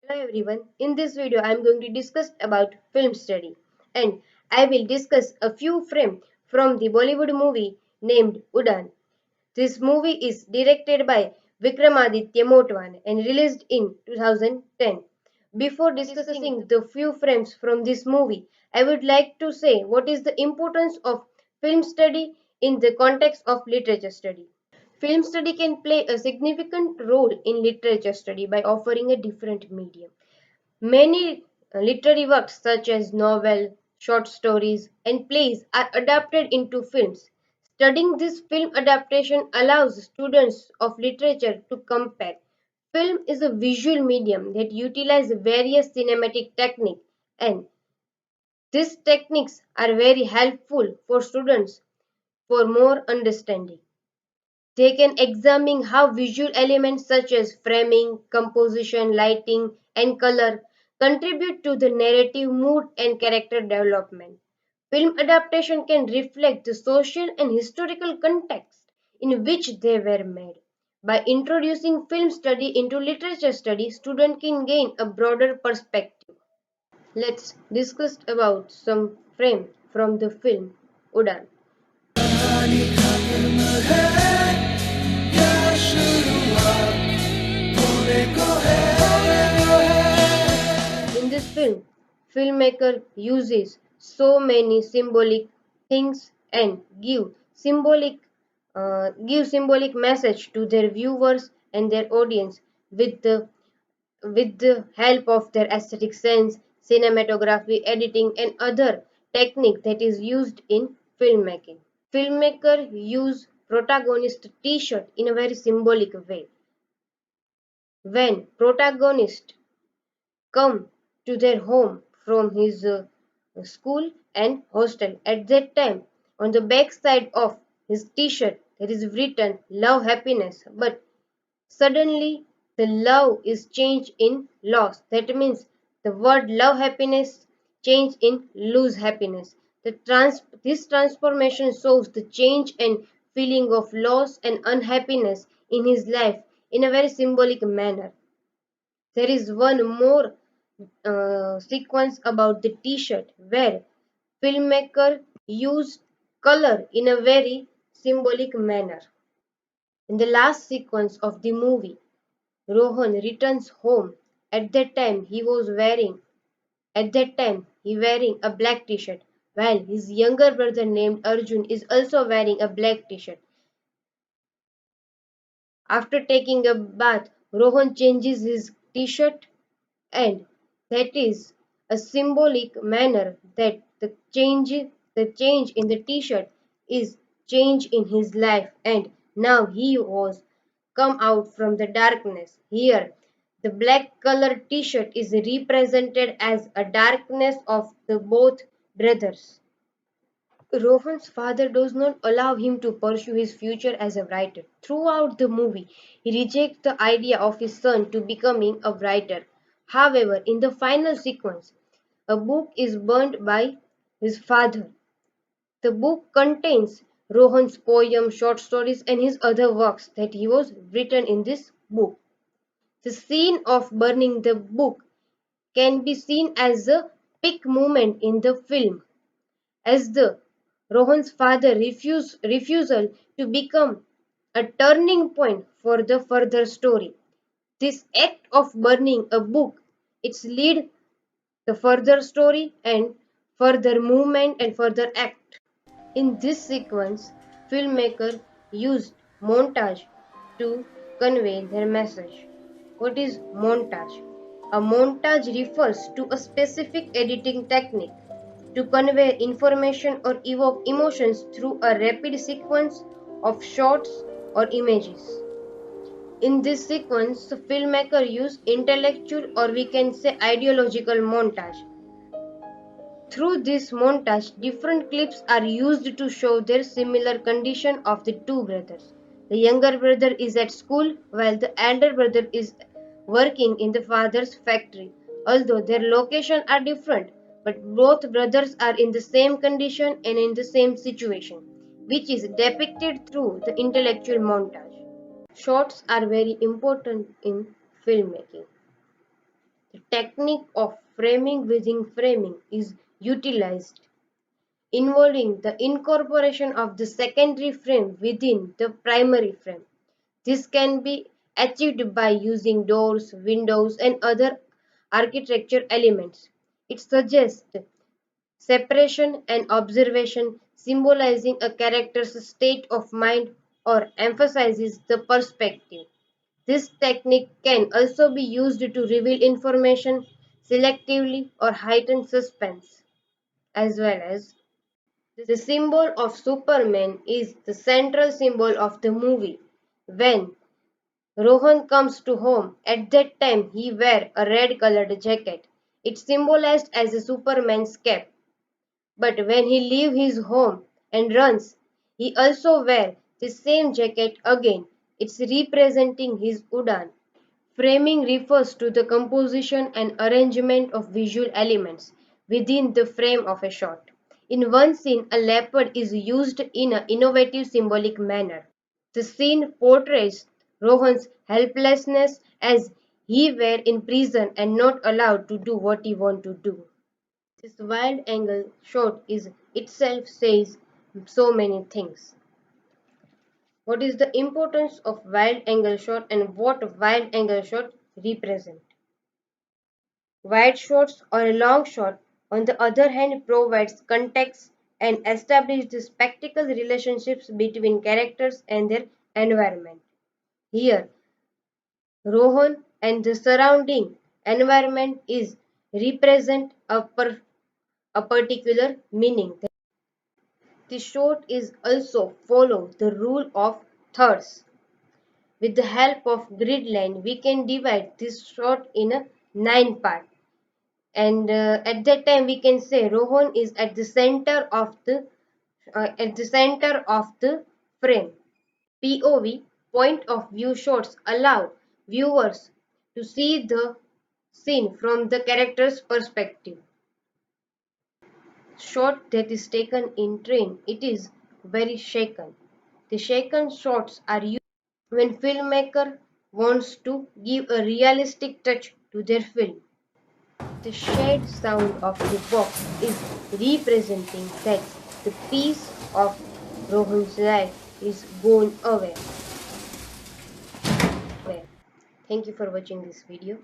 Hello everyone. In this video I am going to discuss about film study and I will discuss a few frames from the Bollywood movie named Udaan. This movie is directed by Vikramaditya Motwan and released in 2010. Before discussing the few frames from this movie, I would like to say what is the importance of film study in the context of literature study. Film study can play a significant role in literature study by offering a different medium. Many literary works such as novels, short stories, and plays are adapted into films. Studying this film adaptation allows students of literature to compare. Film is a visual medium that utilizes various cinematic techniques, and these techniques are very helpful for students for more understanding. They can examine how visual elements such as framing, composition, lighting, and color contribute to the narrative mood and character development. Film adaptation can reflect the social and historical context in which they were made. By introducing film study into literature study, students can gain a broader perspective. Let's discuss about some frame from the film Udaan. In this film, filmmaker uses so many symbolic things and give symbolic message to their viewers and their audience with the help of their aesthetic sense, cinematography, editing, and other technique that is used in filmmaking. Filmmaker use protagonist T-shirt in a very symbolic way. When protagonist come to their home from his school and hostel. At that time, on the back side of his t-shirt, there is written love happiness, but suddenly the love is changed in loss. That means the word love happiness changed in lose happiness. This transformation shows the change and feeling of loss and unhappiness in his life in a very symbolic manner. There is one more sequence about the t-shirt where filmmaker used color in a very symbolic manner. In the last sequence of the movie, Rohan returns home. At that time he wearing a black t-shirt, while his younger brother named Arjun is also wearing a black t-shirt. After taking a bath, Rohan changes his t-shirt, and that is a symbolic manner that the change in the t-shirt is change in his life, and now he was come out from the darkness. Here the black colored t-shirt is represented as a darkness of the both brothers. Rohan's father does not allow him to pursue his future as a writer. Throughout the movie, he rejects the idea of his son to becoming a writer. However, in the final sequence, a book is burned by his father. The book contains Rohan's poems, short stories, and his other works that he was written in this book. The scene of burning the book can be seen as a peak moment in the film as the Rohan's father refusal to become a turning point for the further story. This act of burning a book its lead the further story and further movement and further act. In this sequence, filmmaker used montage to convey their message. What is montage? A montage refers to a specific editing technique to convey information or evoke emotions through a rapid sequence of shots or images. In this sequence, the filmmaker used intellectual or we can say ideological montage. Through this montage, different clips are used to show their similar condition of the two brothers. The younger brother is at school while the elder brother is working in the father's factory. Although their locations are different, but both brothers are in the same condition and in the same situation, which is depicted through the intellectual montage. Shots are very important in filmmaking. technique of framing within framing is utilized, involving the incorporation of the secondary frame within the primary frame. This can be achieved by using doors, windows, and other architecture elements. It suggests separation and observation, symbolizing a character's state of mind or emphasizes the perspective. This technique can also be used to reveal information selectively or heighten suspense, as well as the symbol of Superman is the central symbol of the movie. When Rohan comes to home, at that time he wears a red colored jacket. It's symbolized as a Superman's cape. But when he leaves his home and runs, he also wears the same jacket again. It's representing his Udaan. Framing refers to the composition and arrangement of visual elements within the frame of a shot. In one scene, a leopard is used in an innovative symbolic manner. The scene portrays Rohan's helplessness as he were in prison and not allowed to do what he wanted to do. This wide angle shot is itself says so many things. What is the importance of wide angle shot and what wide angle shot represent? Wide shots or a long shot, on the other hand, provides context and establishes the spectacle relationships between characters and their environment. Here, Rohan and the surrounding environment is represent a particular meaning. The short is also follow the rule of thirds. With the help of grid line, we can divide this short in a 9 part. And at that time, we can say Rohan is at the center of the frame. POV point of view shots allow viewers to see the scene from the character's perspective. Shot that is taken in train, it is very shaken. The shaken shots are used when filmmaker wants to give a realistic touch to their film. The shared sound of the box is representing that the piece of Rohan's life is gone away. Thank you for watching this video.